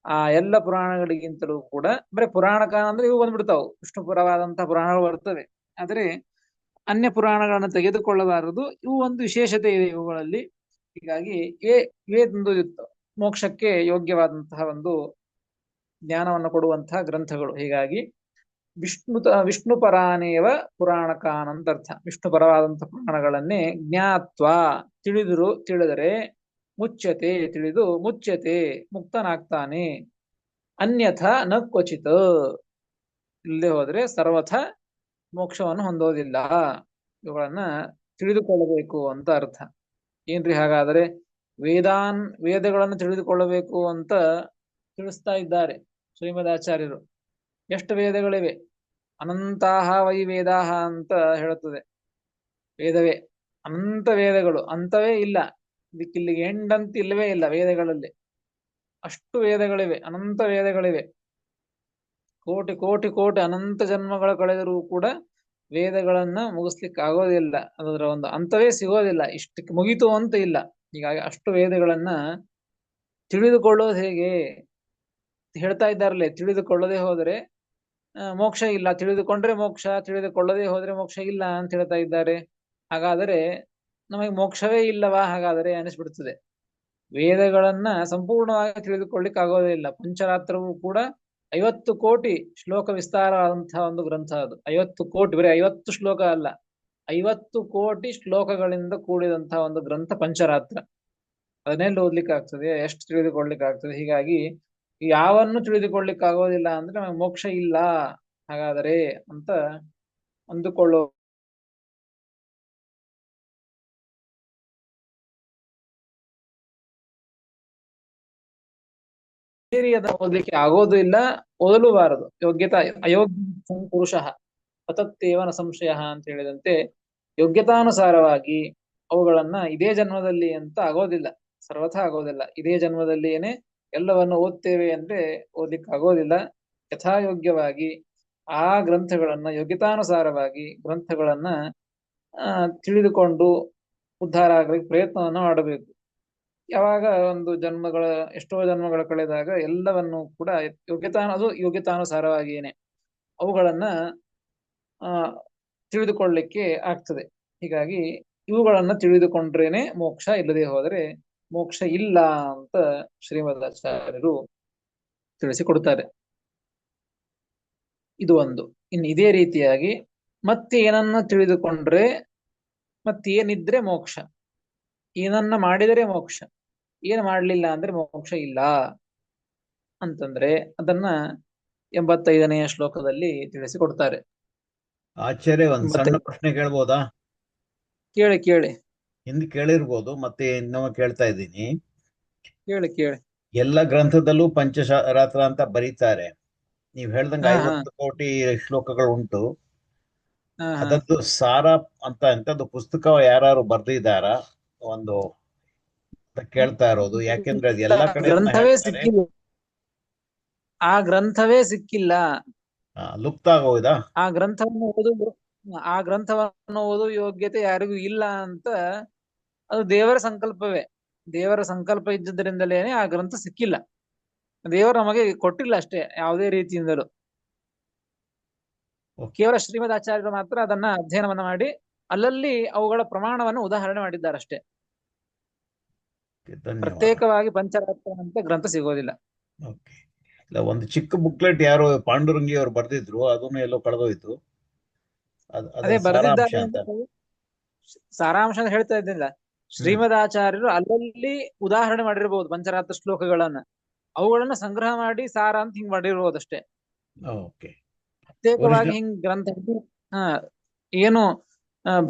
ಆ ಎಲ್ಲ ಪುರಾಣಗಳಿಗಿಂತಲೂ ಕೂಡ ಬರೀ ಪುರಾಣಕಾನ್ ಅಂದ್ರೆ ಇವು ಬಂದ್ಬಿಡ್ತಾವು, ವಿಷ್ಣುಪರವಾದಂತಹ ಪುರಾಣಗಳು ಬರ್ತವೆ. ಆದ್ರೆ ಅನ್ಯ ಪುರಾಣಗಳನ್ನು ತೆಗೆದುಕೊಳ್ಳಬಾರದು. ಇವು ಒಂದು ವಿಶೇಷತೆ ಇದೆ ಇವುಗಳಲ್ಲಿ. ಹೀಗಾಗಿ ಇವೇದೊಂದು ಮೋಕ್ಷಕ್ಕೆ ಯೋಗ್ಯವಾದಂತಹ ಒಂದು ಜ್ಞಾನವನ್ನು ಕೊಡುವಂತಹ ಗ್ರಂಥಗಳು. ಹೀಗಾಗಿ ವಿಷ್ಣುಪರಾನೇವ ಪುರಾಣಕಾನ್ ಅಂತ ಅರ್ಥ. ವಿಷ್ಣುಪರವಾದಂತಹ ಪುರಾಣಗಳನ್ನೇ ಜ್ಞಾತ್ವಾ ತಿಳಿದರೆ ಮುಚ್ಯತೆ, ತಿಳಿದು ಮುಚ್ಯತೆ ಮುಕ್ತನಾಗ್ತಾನೆ. ಅನ್ಯಥ ನ ಕ್ವಚಿತ್, ಇಲ್ಲದೆ ಹೋದ್ರೆ ಸರ್ವಥ ಮೋಕ್ಷವನ್ನು ಹೊಂದೋದಿಲ್ಲ. ಇವುಗಳನ್ನ ತಿಳಿದುಕೊಳ್ಳಬೇಕು ಅಂತ ಅರ್ಥ. ಏನ್ರಿ ಹಾಗಾದ್ರೆ ವೇದಗಳನ್ನು ತಿಳಿದುಕೊಳ್ಳಬೇಕು ಅಂತ ತಿಳಿಸ್ತಾ ಇದ್ದಾರೆ ಶ್ರೀಮದಾಚಾರ್ಯರು. ಎಷ್ಟು ವೇದಗಳಿವೆ? ಅನಂತಾಹ ವೈ ವೇದಾಹ ಅಂತ ಹೇಳುತ್ತದೆ ವೇದವೇ. ಅನಂತ ವೇದಗಳು, ಅಂತವೇ ಇಲ್ಲ. ಇದಕ್ಕಿಲ್ಲಿಗೆ ಎಂಡಂತ ಇಲ್ಲವೇ ಇಲ್ಲ ವೇದಗಳಲ್ಲಿ. ಅಷ್ಟು ವೇದಗಳಿವೆ, ಅನಂತ ವೇದಗಳಿವೆ. ಕೋಟಿ ಕೋಟಿ ಕೋಟಿ ಅನಂತ ಜನ್ಮಗಳ ಕಳೆದರೂ ಕೂಡ ವೇದಗಳನ್ನ ಮುಗಿಸ್ಲಿಕ್ಕೆ ಆಗೋದಿಲ್ಲ. ಅದರ ಒಂದು ಅಂತವೇ ಸಿಗೋದಿಲ್ಲ. ಇಷ್ಟಕ್ಕೆ ಮುಗಿತು ಅಂತ ಇಲ್ಲ. ಹೀಗಾಗಿ ಅಷ್ಟು ವೇದಗಳನ್ನ ತಿಳಿದುಕೊಳ್ಳೋದು ಹೇಗೆ ಹೇಳ್ತಾ ಇದ್ದಾರಲ್ಲೇ. ತಿಳಿದುಕೊಳ್ಳದೆ ಹೋದರೆ ಮೋಕ್ಷ ಇಲ್ಲ, ತಿಳಿದುಕೊಂಡ್ರೆ ಮೋಕ್ಷ, ತಿಳಿದುಕೊಳ್ಳದೆ ಹೋದ್ರೆ ಮೋಕ್ಷ ಇಲ್ಲ ಅಂತ ಹೇಳ್ತಾ ಇದ್ದಾರೆ. ಹಾಗಾದರೆ ನಮಗೆ ಮೋಕ್ಷವೇ ಇಲ್ಲವಾ ಹಾಗಾದರೆ ಅನಿಸ್ಬಿಡ್ತದೆ. ವೇದಗಳನ್ನ ಸಂಪೂರ್ಣವಾಗಿ ತಿಳಿದುಕೊಳ್ಳಿಕ್ಕೆ ಆಗೋದಿಲ್ಲ. ಪಂಚರಾತ್ರವೂ ಕೂಡ 50 ಕೋಟಿ ಶ್ಲೋಕ ವಿಸ್ತಾರವಾದಂತಹ ಒಂದು ಗ್ರಂಥ ಅದು. 50 ಕೋಟಿ, ಬರೀ 50 ಶ್ಲೋಕ ಅಲ್ಲ, 50 ಕೋಟಿ ಶ್ಲೋಕಗಳಿಂದ ಕೂಡಿದಂತಹ ಒಂದು ಗ್ರಂಥ ಪಂಚರಾತ್ರ. ಅದನ್ನೆಲ್ಲ ಓದ್ಲಿಕ್ಕೆ ಆಗ್ತದೆ, ಎಷ್ಟು ತಿಳಿದುಕೊಳ್ಳಿಕ್ಕೆ ಆಗ್ತದೆ. ಹೀಗಾಗಿ ಯಾವನ್ನು ತಿಳಿದುಕೊಳ್ಳಿಕ್ಕೆ ಆಗೋದಿಲ್ಲ ಅಂದ್ರೆ ನಮಗೆ ಮೋಕ್ಷ ಇಲ್ಲ ಹಾಗಾದರೆ ಅಂತ ಅಂದುಕೊಳ್ಳೋ ಓದಲಿಕ್ಕೆ ಆಗೋದು ಇಲ್ಲ, ಓದಲೂಬಾರದು. ಅಯೋಗ್ಯ ಪುರುಷ ಪತತ್ತೇವನ ಸಂಶಯ ಅಂತ ಹೇಳಿದಂತೆ ಯೋಗ್ಯತಾನುಸಾರವಾಗಿ ಅವುಗಳನ್ನ ಇದೇ ಜನ್ಮದಲ್ಲಿ ಅಂತ ಆಗೋದಿಲ್ಲ, ಸರ್ವಥಾ ಆಗೋದಿಲ್ಲ. ಇದೇ ಜನ್ಮದಲ್ಲಿಯೇನೆ ಎಲ್ಲವನ್ನು ಓದ್ತೇವೆ ಅಂದ್ರೆ ಓದ್ಲಿಕ್ಕೆ ಆಗೋದಿಲ್ಲ. ಯಥಾಯೋಗ್ಯವಾಗಿ ಆ ಗ್ರಂಥಗಳನ್ನ ಯೋಗ್ಯತಾನುಸಾರವಾಗಿ ಗ್ರಂಥಗಳನ್ನ ತಿಳಿದುಕೊಂಡು ಉದ್ಧಾರ ಆಗಲಿಕ್ಕೆ ಪ್ರಯತ್ನವನ್ನು ಮಾಡಬೇಕು. ಯಾವಾಗ ಒಂದು ಎಷ್ಟೋ ಜನ್ಮಗಳ ಕಳೆದಾಗ ಎಲ್ಲವನ್ನು ಕೂಡ ಯೋಗ್ಯತಾನುಸಾರವಾಗಿಯೇನೆ ಅವುಗಳನ್ನ ತಿಳಿದುಕೊಳ್ಳಲಿಕ್ಕೆ ಆಗ್ತದೆ. ಹೀಗಾಗಿ ಇವುಗಳನ್ನ ತಿಳಿದುಕೊಂಡ್ರೇನೆ ಮೋಕ್ಷ, ಇಲ್ಲದೆ ಹೋದರೆ ಮೋಕ್ಷ ಇಲ್ಲ ಅಂತ ಶ್ರೀಮದಾಚಾರ್ಯರು ತಿಳಿಸಿಕೊಡ್ತಾರೆ. ಇದು ಒಂದು. ಇನ್ನು ಇದೇ ರೀತಿಯಾಗಿ ಮತ್ತೇನನ್ನ ತಿಳಿದುಕೊಂಡ್ರೆ, ಮತ್ತೇನಿದ್ರೆ ಮೋಕ್ಷ, ಏನನ್ನ ಮಾಡಿದರೆ ಮೋಕ್ಷ, ಏನ್ ಮಾಡ್ಲಿಲ್ಲ ಅಂದ್ರೆ ಮೋಕ್ಷ ಇಲ್ಲ ಅಂತಂದ್ರೆ ಅದನ್ನ 85ನೇ ಶ್ಲೋಕದಲ್ಲಿ ತಿಳಿಸಿಕೊಡ್ತಾರೆ. ಆಚಾರ್ಯ, ಒಂದ್ ಸಣ್ಣ ಪ್ರಶ್ನೆ ಕೇಳ್ಬೋದಾ? ಕೇಳಿ. ಹಿಂದೆ ಕೇಳಿರ್ಬೋದು, ಮತ್ತೆ ಇನ್ನೊಮ್ಮೆ ಕೇಳ್ತಾ ಇದ್ದೀನಿ. ಕೇಳಿ. ಎಲ್ಲ ಗ್ರಂಥದಲ್ಲೂ ಪಂಚರಾತ್ರ ಅಂತ ಬರೀತಾರೆ. ನೀವ್ ಹೇಳ್ದಂಗೆ 50 ಕೋಟಿ ಶ್ಲೋಕಗಳು ಉಂಟು. ಅದದ್ದು ಸಾರ ಅಂತ ಎಂತದ್ದು ಪುಸ್ತಕ ಯಾರು ಬರ್ದಿದ್ದಾರ? ಒಂದು ಅಂತ ಕೇಳ್ತಾ ಇರೋದು. ಯಾಕೆಂದ್ರೆ ಅದು ಎಲ್ಲಾ ಕಡೆ ಗ್ರಂಥವೇ ಸಿಕ್ಕಿಲ್ಲ, ಆ ಗ್ರಂಥವೇ ಸಿಕ್ಕಿಲ್ಲ. ಲುಪ್ತ ಆಗೋಯ್ದಾ? ಆ ಗ್ರಂಥವನ್ನು ಓದುವ ಯೋಗ್ಯತೆ ಯಾರಿಗೂ ಇಲ್ಲ ಅಂತ ಅದು ದೇವರ ಸಂಕಲ್ಪವೇ. ದೇವರ ಸಂಕಲ್ಪ ಇದ್ದುದರಿಂದಲೇನೆ ಆ ಗ್ರಂಥ ಸಿಕ್ಕಿಲ್ಲ. ದೇವರು ನಮಗೆ ಕೊಟ್ಟಿಲ್ಲ ಅಷ್ಟೇ ಯಾವುದೇ ರೀತಿಯಿಂದಲೂ. ಕೇವಲ ಶ್ರೀಮದ್ ಆಚಾರ್ಯರು ಮಾತ್ರ ಅದನ್ನ ಅಧ್ಯಯನವನ್ನ ಮಾಡಿ ಅಲ್ಲಲ್ಲಿ ಅವುಗಳ ಪ್ರಮಾಣವನ್ನು ಉದಾಹರಣೆ ಮಾಡಿದ್ದಾರೆ ಅಷ್ಟೇ. ಧನ್ಯವಾದ. ಪ್ರತ್ಯೇಕವಾಗಿ ಪಂಚರಾತ್ರ ಅಂತ ಗ್ರಂಥ ಸಿಗೋದಿಲ್ಲ. ಓಕೆ. ಇಲ್ಲ, ಒಂದು ಚಿಕ್ಕ ಬುಕ್ಲೆಟ್ ಯಾರೋ ಪಾಂಡುರಂಗಿ ಅವರು ಬರ್ದಿದ್ರು, ಅದನ್ನು ಎಲ್ಲೋ ಕಳೆದೋಯ್ತು. ಅದೇ ಅದರ ಸಾರಾಂಶ ಬರೆದಿದ್ದಾರೆ ಅಂತ. ಸಾರಾಂಶ ಅಂತ ಹೇಳ್ತಾ ಇದ್ದಿಲ್ಲ. ಶ್ರೀಮದ್ ಆಚಾರ್ಯರು ಅಲ್ಲಲ್ಲಿ ಉದಾಹರಣೆ ಮಾಡಿರ್ಬೋದು ಪಂಚರಾತ್ರ ಶ್ಲೋಕಗಳನ್ನ, ಅವುಗಳನ್ನ ಸಂಗ್ರಹ ಮಾಡಿ ಸಾರ ಅಂತ ಹಿಂಗ್ ಮಾಡಿರ್ಬೋದು ಅಷ್ಟೇ. ಓಕೆ. ಪ್ರತ್ಯೇಕವಾಗಿ ಹಿಂಗ್ ಗ್ರಂಥ ಏನು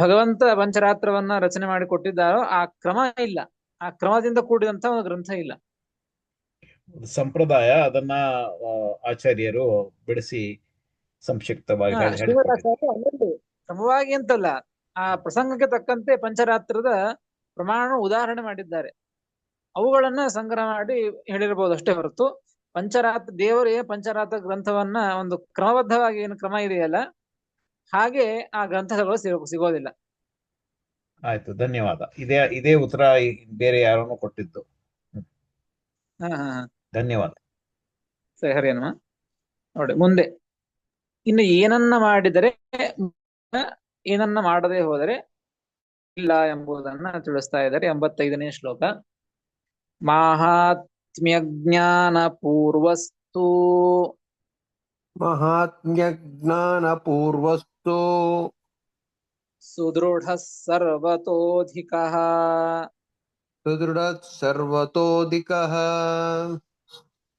ಭಗವಂತ ಪಂಚರಾತ್ರವನ್ನ ರಚನೆ ಮಾಡಿ ಕೊಟ್ಟಿದ್ದಾರೋ ಆ ಕ್ರಮ ಇಲ್ಲ, ಆ ಕ್ರಮದಿಂದ ಕೂಡಿದಂತ ಒಂದು ಗ್ರಂಥ ಇಲ್ಲ. ಸಂಪ್ರದಾಯ ಅದನ್ನ ಆಚಾರ್ಯರು ಬಿಡಿಸಿ ಸಂಕ್ಷಿಪ್ತವಾಗಿ ಶ್ರೀಮದ್ ಆಚಾರ್ಯರು ಅಲ್ಲಲ್ಲಿ ಕ್ರಮವಾಗಿ ಅಂತಲ್ಲ, ಆ ಪ್ರಸಂಗಕ್ಕೆ ತಕ್ಕಂತೆ ಪಂಚರಾತ್ರದ ಪ್ರಮಾಣ ಉದಾಹರಣೆ ಮಾಡಿದ್ದಾರೆ. ಅವುಗಳನ್ನ ಸಂಗ್ರಹ ಮಾಡಿ ಹೇಳಿರ್ಬೋದು ಅಷ್ಟೇ ಹೊರತು ದೇವರೇ ಪಂಚರಾತ್ರ ಗ್ರಂಥವನ್ನ ಒಂದು ಕ್ರಮಬದ್ಧವಾಗಿ ಏನು ಕ್ರಮ ಇದೆಯಲ್ಲ ಹಾಗೆ ಆ ಗ್ರಂಥಗಳು ಸಿಗೋದಿಲ್ಲ. ಆಯ್ತು, ಧನ್ಯವಾದ. ಇದೇ ಉತ್ತರ ಬೇರೆ ಯಾರನ್ನು ಕೊಟ್ಟಿದ್ದು. ಧನ್ಯವಾದ. ಸರಿ, ಹರಿಯನ್ಮ. ನೋಡಿ ಮುಂದೆ ಇನ್ನು ಏನನ್ನ ಮಾಡಿದರೆ ಏನನ್ನ ಮಾಡದೆ ಹೋದರೆ ಇಲ್ಲ ಎಂಬುದನ್ನ ತಿಳಿಸ್ತಾ ಇದ್ದಾರೆ. 85ನೇ ಶ್ಲೋಕ. ಮಾಹಾತ್ಮ್ಯ ಜ್ಞಾನ ಪೂರ್ವಸ್ತು ಸುದೃಢ ಸರ್ವತೋಧಿಕಃ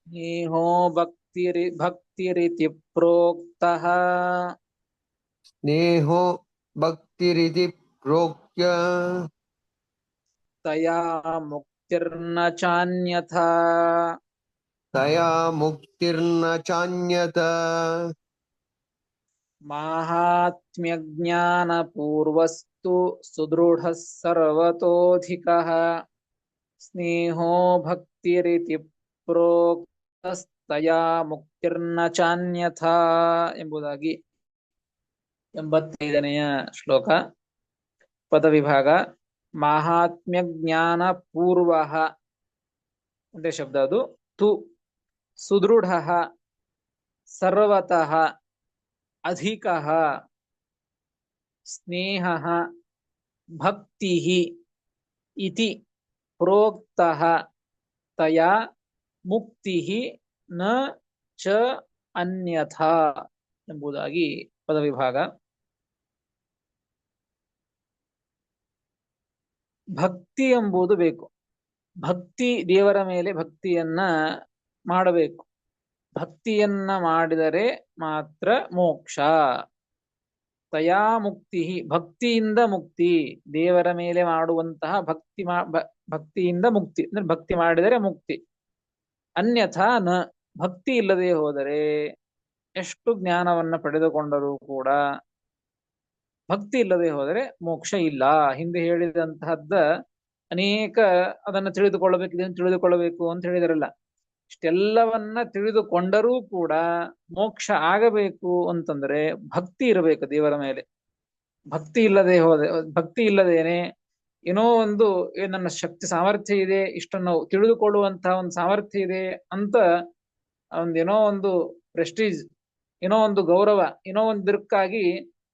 ಸ್ನೇಹೋ ಭಕ್ತಿರಿತಿ ಪ್ರೋಕ್ತಃ ತಯಾ ಮುಕ್ತಿರ್ನ ಚಾನ್ಯಥಾ ಮಾಹಾತ್ಮ್ಯ ಜ್ಞಾನ ಪೂರ್ವಸ್ತು ಸುದೃಢ ಸರ್ವತೋಧಿಕಃ ಸ್ನೇಹೋ ಭಕ್ತಿರಿತಿ ಪ್ರೋಕ್ತಸ್ತಯಾ ಮುಕ್ತಿರ್ನ ಚಾನ್ಯಥಾ ಎಂಬುದಾಗಿ 85ನೆಯ ಶ್ಲೋಕ. ಪದವಿಭಾಗ. ಮಾಹಾತ್ಮ್ಯ ಜ್ಞಾನ ಪೂರ್ವ ಒಂದೇ ಶಬ್ದ ಅದು. ತು ಸುದೃಢ ಸರ್ವತಃ ಅಧಿಕಃ ಸ್ನೇಹಃ ಭಕ್ತಿಃ ಇತಿ ಪ್ರೋಕ್ತಃ ತಯಾ ಮುಕ್ತಿಃ ನ ಚ ಅನ್ಯಥಾ ಎಂಬುದಾಗಿ ಪದವಿಭಾಗ. ಭಕ್ತಿ ಎಂಬುದು ಬೇಕು. ಭಕ್ತಿ, ದೇವರ ಮೇಲೆ ಭಕ್ತಿಯನ್ನ ಮಾಡಬೇಕು. ಭಕ್ತಿಯನ್ನ ಮಾಡಿದರೆ ಮಾತ್ರ ಮೋಕ್ಷ. ತಯಾ ಮುಕ್ತಿ, ಭಕ್ತಿಯಿಂದ ಮುಕ್ತಿ. ದೇವರ ಮೇಲೆ ಮಾಡುವಂತಹ ಭಕ್ತಿಯಿಂದ ಮುಕ್ತಿ ಅಂದ್ರೆ ಭಕ್ತಿ ಮಾಡಿದರೆ ಮುಕ್ತಿ. ಅನ್ಯಥಾ ನ, ಭಕ್ತಿ ಇಲ್ಲದೆ ಹೋದರೆ ಎಷ್ಟು ಜ್ಞಾನವನ್ನ ಪಡೆದುಕೊಂಡರೂ ಕೂಡ ಭಕ್ತಿ ಇಲ್ಲದೆ ಹೋದರೆ ಮೋಕ್ಷ ಇಲ್ಲ. ಹಿಂದೆ ಹೇಳಿದಂತಹದ್ದ ಅನೇಕ ಅದನ್ನ ತಿಳಿದುಕೊಳ್ಳಬೇಕು, ಇದನ್ನು ತಿಳಿದುಕೊಳ್ಳಬೇಕು ಅಂತ ಹೇಳಿದಾರಲ್ಲ, ಇಷ್ಟೆಲ್ಲವನ್ನ ತಿಳಿದುಕೊಂಡರೂ ಕೂಡ ಮೋಕ್ಷ ಆಗಬೇಕು ಅಂತಂದ್ರೆ ಭಕ್ತಿ ಇರಬೇಕು ದೇವರ ಮೇಲೆ. ಭಕ್ತಿ ಇಲ್ಲದೇನೆ ಏನೋ ಒಂದು ನನ್ನ ಶಕ್ತಿ ಸಾಮರ್ಥ್ಯ ಇದೆ, ಇಷ್ಟನ್ನು ತಿಳಿದುಕೊಳ್ಳುವಂತಹ ಒಂದು ಸಾಮರ್ಥ್ಯ ಇದೆ ಅಂತ ಏನೋ ಒಂದು ಪ್ರೆಸ್ಟೀಜ್, ಏನೋ ಒಂದು ಗೌರವ, ಏನೋ ಒಂದು ದಿಕ್ಕಾಗಿ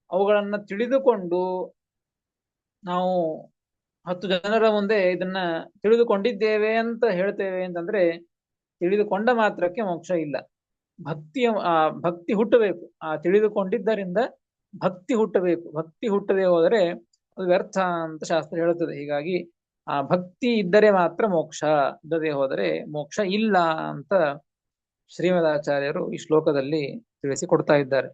ಅವುಗಳನ್ನ ತಿಳಿದುಕೊಂಡು ನಾವು 10 ಜನರ ಮುಂದೆ ಇದನ್ನ ತಿಳಿದುಕೊಂಡಿದ್ದೇವೆ ಅಂತ ಹೇಳ್ತೇವೆ ಅಂತಂದ್ರೆ ತಿಳಿದುಕೊಂಡ ಮಾತ್ರಕ್ಕೆ ಮೋಕ್ಷ ಇಲ್ಲ. ಭಕ್ತಿ ಹುಟ್ಟಬೇಕು. ಆ ತಿಳಿದುಕೊಂಡಿದ್ದರಿಂದ ಭಕ್ತಿ ಹುಟ್ಟಬೇಕು. ಭಕ್ತಿ ಹುಟ್ಟದೆ ಹೋದರೆ ಅದು ವ್ಯರ್ಥ ಅಂತ ಶಾಸ್ತ್ರ ಹೇಳುತ್ತದೆ. ಹೀಗಾಗಿ ಆ ಭಕ್ತಿ ಇದ್ದರೆ ಮಾತ್ರ ಮೋಕ್ಷ, ಇಲ್ಲದೆ ಹೋದರೆ ಮೋಕ್ಷ ಇಲ್ಲ ಅಂತ ಶ್ರೀಮದಾಚಾರ್ಯರು ಈ ಶ್ಲೋಕದಲ್ಲಿ ತಿಳಿಸಿಕೊಡ್ತಾ ಇದ್ದಾರೆ.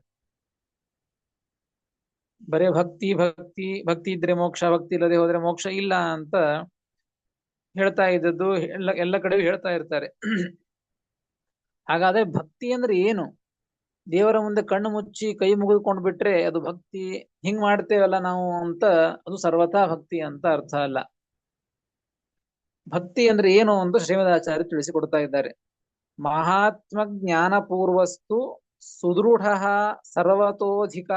ಬರೇ ಭಕ್ತಿ ಭಕ್ತಿ ಭಕ್ತಿ ಇದ್ರೆ ಮೋಕ್ಷ, ಭಕ್ತಿ ಇಲ್ಲದೆ ಹೋದ್ರೆ ಮೋಕ್ಷ ಇಲ್ಲ ಅಂತ ಹೇಳ್ತಾ ಇದ್ದದ್ದು ಎಲ್ಲ ಕಡೆಯೂ ಹೇಳ್ತಾ ಇರ್ತಾರೆ. ಹಾಗಾದ್ರೆ ಭಕ್ತಿ ಅಂದ್ರೆ ಏನು? ದೇವರ ಮುಂದೆ ಕಣ್ಣು ಮುಚ್ಚಿ ಕೈ ಮುಗಿದುಕೊಂಡು ಬಿಟ್ರೆ ಅದು ಭಕ್ತಿ, ಹಿಂಗ್ ಮಾಡ್ತೇವಲ್ಲ ನಾವು ಅಂತ ಅದು ಸರ್ವಥಾ ಭಕ್ತಿ ಅಂತ ಅರ್ಥ ಅಲ್ಲ. ಭಕ್ತಿ ಅಂದ್ರೆ ಏನು ಅಂತ ಶ್ರೀಮದಾಚಾರ್ಯ ತಿಳಿಸಿಕೊಡ್ತಾ ಇದ್ದಾರೆ. ಮಹಾತ್ಮ ಜ್ಞಾನ ಪೂರ್ವಸ್ತು ಸುದೃಢ ಸರ್ವತೋಧಿಕ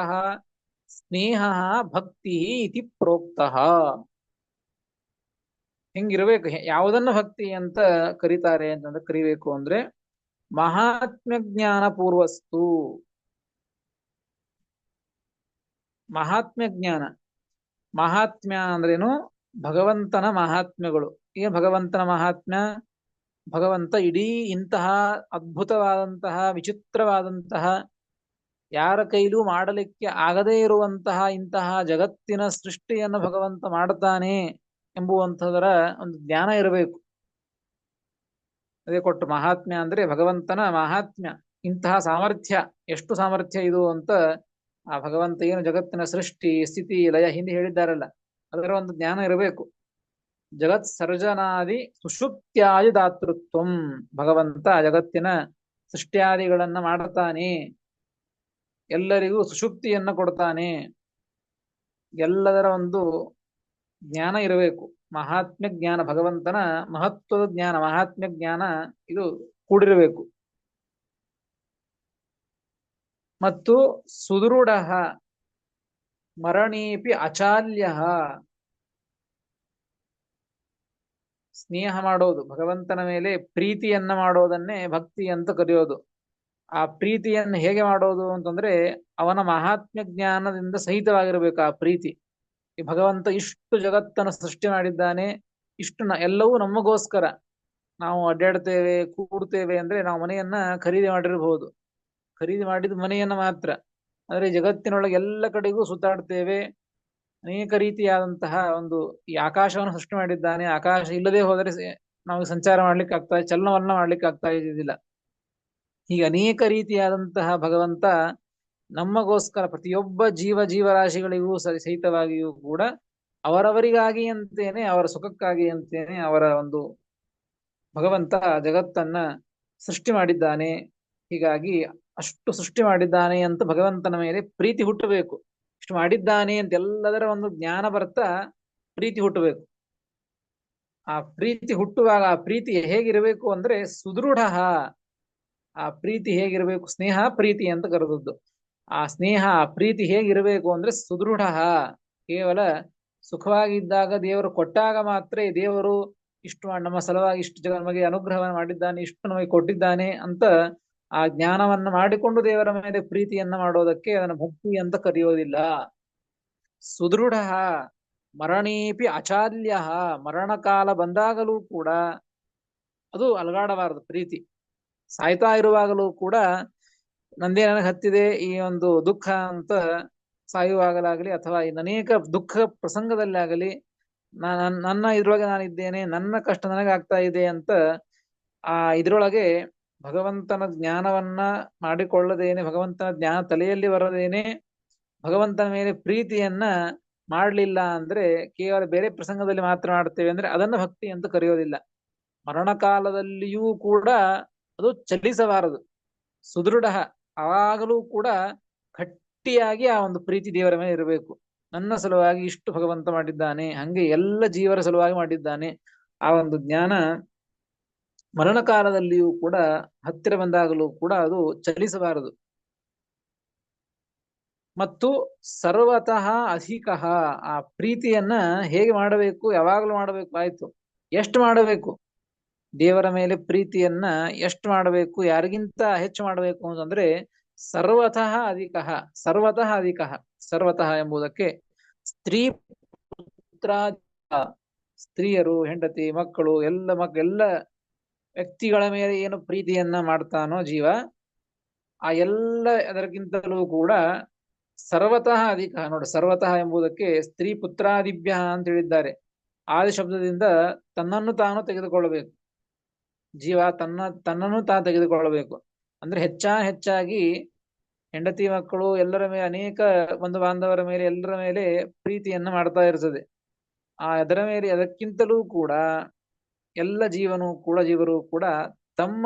ಸ್ನೇಹ ಭಕ್ತಿ ಇತಿ ಪ್ರೋಕ್ತಃ. ಹಿಂಗಿರ್ಬೇಕು. ಯಾವುದನ್ನ ಭಕ್ತಿ ಅಂತ ಕರೀತಾರೆ ಅಂತಂದ್ರೆ, ಕರಿಬೇಕು ಅಂದ್ರೆ ಮಹಾತ್ಮ ಜ್ಞಾನ ಪೂರ್ವಸ್ತು. ಮಹಾತ್ಮ್ಯ ಜ್ಞಾನ, ಮಹಾತ್ಮ್ಯ ಅಂದ್ರೇನು? ಭಗವಂತನ ಮಹಾತ್ಮ್ಯಗಳು. ಈಗ ಭಗವಂತನ ಮಹಾತ್ಮ್ಯ, ಭಗವಂತ ಇಡೀ ಇಂತಹ ಅದ್ಭುತವಾದಂತಹ ವಿಚಿತ್ರವಾದಂತಹ ಯಾರ ಕೈಲೂ ಮಾಡಲಿಕ್ಕೆ ಆಗದೇ ಇರುವಂತಹ ಇಂತಹ ಜಗತ್ತಿನ ಸೃಷ್ಟಿಯನ್ನು ಭಗವಂತ ಮಾಡುತ್ತಾನೆ ಎಂಬುವಂಥದರ ಒಂದು ಜ್ಞಾನ ಇರಬೇಕು. ಅದೇ ಕೊಟ್ಟು ಮಹಾತ್ಮ್ಯ ಅಂದ್ರೆ ಭಗವಂತನ ಮಹಾತ್ಮ್ಯ, ಇಂತಹ ಸಾಮರ್ಥ್ಯ, ಎಷ್ಟು ಸಾಮರ್ಥ್ಯ ಇದು ಅಂತ ಆ ಭಗವಂತ ಏನು ಜಗತ್ತಿನ ಸೃಷ್ಟಿ ಸ್ಥಿತಿ ಲಯ ಹಿಂದೆ ಹೇಳಿದ್ದಾರಲ್ಲ, ಅದರ ಒಂದು ಜ್ಞಾನ ಇರಬೇಕು. ಜಗತ್ ಸರ್ಜನಾದಿ ಸುಷುಪ್ತ್ಯಾದಿ ದಾತೃತ್ವಂ. ಭಗವಂತ ಜಗತ್ತಿನ ಸೃಷ್ಟ್ಯಾದಿಗಳನ್ನ ಮಾಡುತ್ತಾನೆ, ಎಲ್ಲರಿಗೂ ಸುಷುಪ್ತಿಯನ್ನ ಕೊಡ್ತಾನೆ, ಎಲ್ಲದರ ಒಂದು ಜ್ಞಾನ ಇರಬೇಕು. ಮಹಾತ್ಮ್ಯ ಜ್ಞಾನ, ಭಗವಂತನ ಮಹತ್ವದ ಜ್ಞಾನ, ಮಹಾತ್ಮ್ಯ ಜ್ಞಾನ ಇದು ಕೂಡಿರಬೇಕು. ಮತ್ತು ಸುದೃಢ ಮರಣೀಪಿ ಅಚಾಲ್ಯ. ಸ್ನೇಹ ಮಾಡೋದು, ಭಗವಂತನ ಮೇಲೆ ಪ್ರೀತಿಯನ್ನ ಮಾಡೋದನ್ನೇ ಭಕ್ತಿ ಅಂತ ಕರೆಯೋದು. ಆ ಪ್ರೀತಿಯನ್ನು ಹೇಗೆ ಮಾಡೋದು ಅಂತಂದ್ರೆ, ಅವನ ಮಹಾತ್ಮ್ಯ ಜ್ಞಾನದಿಂದ ಸಹಿತವಾಗಿರ್ಬೇಕು ಆ ಪ್ರೀತಿ. ಈ ಭಗವಂತ ಇಷ್ಟು ಜಗತ್ತನ್ನು ಸೃಷ್ಟಿ ಮಾಡಿದ್ದಾನೆ, ಎಲ್ಲವೂ ನಮಗೋಸ್ಕರ. ನಾವು ಅಡ್ಡಾಡ್ತೇವೆ, ಕೂಡ್ತೇವೆ ಅಂದ್ರೆ ನಾವು ಮನೆಯನ್ನ ಖರೀದಿ ಮಾಡಿರಬಹುದು, ಖರೀದಿ ಮಾಡಿದ ಮನೆಯನ್ನ ಮಾತ್ರ. ಆದ್ರೆ ಜಗತ್ತಿನೊಳಗೆ ಎಲ್ಲ ಕಡೆಗೂ ಸುತ್ತಾಡ್ತೇವೆ. ಅನೇಕ ರೀತಿಯಾದಂತಹ ಒಂದು ಈ ಆಕಾಶವನ್ನು ಸೃಷ್ಟಿ ಮಾಡಿದ್ದಾನೆ. ಆಕಾಶ ಇಲ್ಲದೆ ಹೋದರೆ ನಾವು ಸಂಚಾರ ಮಾಡ್ಲಿಕ್ಕೆ ಆಗ್ತಾ, ಚಲನವಲನ ಮಾಡ್ಲಿಕ್ಕೆ ಆಗ್ತಾ ಇದ್ದಿದ್ದಿಲ್ಲ. ಹೀಗೆ ಅನೇಕ ರೀತಿಯಾದಂತಹ ಭಗವಂತ ನಮಗೋಸ್ಕರ ಪ್ರತಿಯೊಬ್ಬ ಜೀವರಾಶಿಗಳಿಗೂ ಸಹಿತವಾಗಿಯೂ ಕೂಡ ಅವರವರಿಗಾಗಿ ಅಂತೇನೆ, ಅವರ ಸುಖಕ್ಕಾಗಿ ಅಂತೇನೆ ಅವರ ಒಂದು ಭಗವಂತ ಜಗತ್ತನ್ನ ಸೃಷ್ಟಿ ಮಾಡಿದ್ದಾನೆ. ಹೀಗಾಗಿ ಅಷ್ಟು ಸೃಷ್ಟಿ ಮಾಡಿದ್ದಾನೆ ಅಂತ ಭಗವಂತನ ಮೇಲೆ ಪ್ರೀತಿ ಹುಟ್ಟಬೇಕು. ಇಷ್ಟು ಮಾಡಿದ್ದಾನೆ ಅಂತ ಎಲ್ಲದರ ಒಂದು ಜ್ಞಾನ ಬರ್ತಾ ಪ್ರೀತಿ ಹುಟ್ಟಬೇಕು. ಆ ಪ್ರೀತಿ ಹುಟ್ಟುವಾಗ ಆ ಪ್ರೀತಿ ಹೇಗಿರಬೇಕು ಅಂದ್ರೆ ಸುದೃಢ. ಆ ಪ್ರೀತಿ ಹೇಗಿರಬೇಕು? ಸ್ನೇಹ ಪ್ರೀತಿ ಅಂತ ಕರೆದದ್ದು. ಆ ಸ್ನೇಹ ಆ ಪ್ರೀತಿ ಹೇಗಿರಬೇಕು ಅಂದ್ರೆ ಸುದೃಢ. ಕೇವಲ ಸುಖವಾಗಿದ್ದಾಗ, ದೇವರು ಕೊಟ್ಟಾಗ ಮಾತ್ರ ದೇವರು ಇಷ್ಟು ನಮ್ಮ ಸಲುವಾಗಿ ಇಷ್ಟು ನಮಗೆ ಅನುಗ್ರಹವನ್ನು ಮಾಡಿದ್ದಾನೆ, ಇಷ್ಟು ನಮಗೆ ಕೊಟ್ಟಿದ್ದಾನೆ ಅಂತ ಆ ಜ್ಞಾನವನ್ನು ಮಾಡಿಕೊಂಡು ದೇವರ ಮೇಲೆ ಪ್ರೀತಿಯನ್ನ ಮಾಡೋದಕ್ಕೆ ಅದನ್ನು ಭಕ್ತಿ ಅಂತ ಕರೆಯೋದಿಲ್ಲ. ಸುದೃಢ ಮರಣೀಪಿ ಅಚಾಲ್ಯ. ಮರಣ ಕಾಲ ಬಂದಾಗಲೂ ಕೂಡ ಅದು ಅಲಗಾಡಬಾರದು ಪ್ರೀತಿ. ಸಾಯ್ತಾ ಇರುವಾಗಲೂ ಕೂಡ ನಂದೇ ನನಗೆ ಹತ್ತಿದೆ ಈ ಒಂದು ದುಃಖ ಅಂತ ಸಾಯುವಾಗಲಾಗಲಿ, ಅಥವಾ ಅನೇಕ ದುಃಖ ಪ್ರಸಂಗದಲ್ಲಾಗಲಿ ನನ್ನ ಇದ್ರೊಳಗೆ ನಾನಿದ್ದೇನೆ, ನನ್ನ ಕಷ್ಟ ನನಗಾಗ್ತಾ ಇದೆ ಅಂತ ಆ ಇದ್ರೊಳಗೆ ಭಗವಂತನ ಜ್ಞಾನವನ್ನ ಮಾಡಿಕೊಳ್ಳದೇನೆ, ಭಗವಂತನ ಜ್ಞಾನ ತಲೆಯಲ್ಲಿ ಬರದೇನೆ ಭಗವಂತನ ಮೇಲೆ ಪ್ರೀತಿಯನ್ನ ಮಾಡಲಿಲ್ಲ ಅಂದ್ರೆ, ಕೇವಲ ಬೇರೆ ಪ್ರಸಂಗದಲ್ಲಿ ಮಾತ್ರ ಮಾಡ್ತೇವೆ ಅಂದ್ರೆ ಅದನ್ನ ಭಕ್ತಿ ಅಂತ ಕರೆಯೋದಿಲ್ಲ. ಮರಣಕಾಲದಲ್ಲಿಯೂ ಕೂಡ ಅದು ಚಲಿಸಬಾರದು, ಸುದೃಢ. ಆವಾಗಲೂ ಕೂಡ ಗಟ್ಟಿಯಾಗಿ ಆ ಒಂದು ಪ್ರೀತಿ ದೇವರ ಮೇಲೆ ಇರಬೇಕು. ನನ್ನ ಸಲುವಾಗಿ ಇಷ್ಟು ಭಗವಂತ ಮಾಡಿದ್ದಾನೆ, ಹಂಗೆ ಎಲ್ಲ ಜೀವರ ಸಲುವಾಗಿ ಮಾಡಿದ್ದಾನೆ. ಆ ಒಂದು ಜ್ಞಾನ ಮರಣಕಾಲದಲ್ಲಿಯೂ ಕೂಡ ಹತ್ತಿರ ಬಂದಾಗಲೂ ಕೂಡ ಅದು ಚಲಿಸಬಾರದು. ಮತ್ತು ಸರ್ವತಃ ಅಧಿಕ. ಆ ಪ್ರೀತಿಯನ್ನ ಹೇಗೆ ಮಾಡಬೇಕು? ಯಾವಾಗಲೂ ಮಾಡಬೇಕು. ಆಯ್ತು, ಎಷ್ಟು ಮಾಡಬೇಕು? ದೇವರ ಮೇಲೆ ಪ್ರೀತಿಯನ್ನ ಎಷ್ಟು ಮಾಡಬೇಕು? ಯಾರಿಗಿಂತ ಹೆಚ್ಚು ಮಾಡಬೇಕು ಅಂತಂದ್ರೆ ಸರ್ವತಃ ಅಧಿಕ. ಸರ್ವತಃ ಅಧಿಕ. ಸರ್ವತಃ ಎಂಬುದಕ್ಕೆ ಸ್ತ್ರೀ ಪುತ್ರ, ಸ್ತ್ರೀಯರು, ಹೆಂಡತಿ, ಮಕ್ಕಳು, ಎಲ್ಲ ವ್ಯಕ್ತಿಗಳ ಮೇಲೆ ಏನು ಪ್ರೀತಿಯನ್ನ ಮಾಡ್ತಾನೋ ಜೀವ, ಆ ಎಲ್ಲ ಅದಕ್ಕಿಂತಲೂ ಕೂಡ ಸರ್ವತಃ ಅಧಿಕ. ನೋಡಿ, ಸರ್ವತಃ ಎಂಬುದಕ್ಕೆ ಸ್ತ್ರೀ ಪುತ್ರಾದಿಭ್ಯ ಅಂತ ಹೇಳಿದ್ದಾರೆ. ಆದಿ ಶಬ್ದದಿಂದ ತನ್ನನ್ನು ತಾನು ತೆಗೆದುಕೊಳ್ಳಬೇಕು. ಜೀವ ತನ್ನನ್ನು ತಾನು ತೆಗೆದುಕೊಳ್ಳಬೇಕು ಅಂದ್ರೆ ಹೆಚ್ಚಾಗಿ ಹೆಂಡತಿ, ಮಕ್ಕಳು, ಎಲ್ಲರ ಮೇಲೆ, ಅನೇಕ ಬಂಧು ಬಾಂಧವರ ಮೇಲೆ, ಎಲ್ಲರ ಮೇಲೆ ಪ್ರೀತಿಯನ್ನ ಮಾಡ್ತಾ ಇರ್ತದೆ. ಅದರ ಮೇಲೆ ಅದಕ್ಕಿಂತಲೂ ಕೂಡ ಎಲ್ಲ ಜೀವರು ಕೂಡ ತಮ್ಮ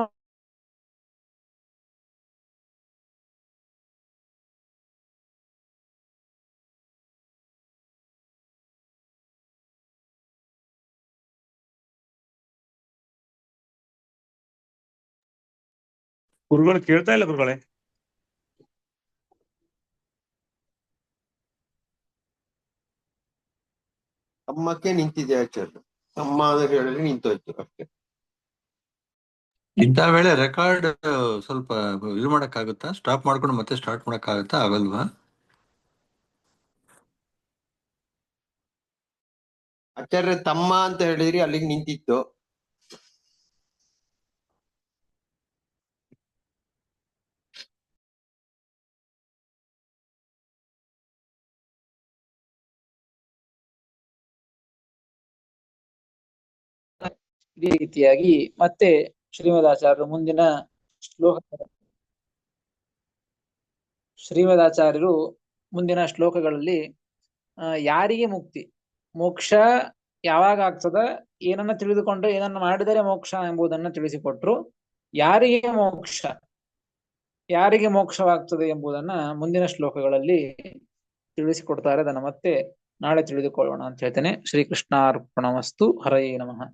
ಗುರುಗಳು ಕೇಳ್ತಾ ಇಲ್ಲ ಗುರುಗಳೇ. ತಮ್ಮಕ್ಕೆ ನಿಂತಿದೆ ಆಚಾರ್ಯ. ತಮ್ಮ ಅಂತ ಹೇಳಿದ್ರೆ ನಿಂತೋಯ್ತು ಅಷ್ಟೇ. ಇಂಥ ವೇಳೆ ರೆಕಾರ್ಡ್ ಸ್ವಲ್ಪ ಇದು ಮಾಡಕ್ಕಾಗುತ್ತಾ? ಸ್ಟಾಪ್ ಮಾಡ್ಕೊಂಡು ಮತ್ತೆ ಸ್ಟಾರ್ಟ್ ಮಾಡಕ್ಕಾಗುತ್ತಾ? ಆಗಲ್ವಾ? ಆಚಾರ್ಯ ತಮ್ಮ ಅಂತ ಹೇಳಿದ್ರಿ, ಅಲ್ಲಿಗೆ ನಿಂತಿತ್ತು. ಇದೇ ರೀತಿಯಾಗಿ ಮತ್ತೆ ಶ್ರೀಮದಾಚಾರ್ಯರು ಮುಂದಿನ ಶ್ಲೋಕಗಳಲ್ಲಿ ಯಾರಿಗೆ ಮುಕ್ತಿ, ಮೋಕ್ಷ ಯಾವಾಗ ಆಗ್ತದ, ಏನನ್ನ ತಿಳಿದುಕೊಂಡ್ರೆ ಏನನ್ನ ಮಾಡಿದರೆ ಮೋಕ್ಷ ಎಂಬುದನ್ನು ತಿಳಿಸಿಕೊಟ್ರು. ಯಾರಿಗೆ ಮೋಕ್ಷವಾಗ್ತದೆ ಎಂಬುದನ್ನ ಮುಂದಿನ ಶ್ಲೋಕಗಳಲ್ಲಿ ತಿಳಿಸಿಕೊಡ್ತಾರೆ. ಅದನ್ನ ಮತ್ತೆ ನಾಳೆ ತಿಳಿದುಕೊಳ್ಳೋಣ ಅಂತ ಹೇಳ್ತೇನೆ. ಶ್ರೀಕೃಷ್ಣಾರ್ಪಣಮಸ್ತು. ಹರಯೇ ನಮಃ.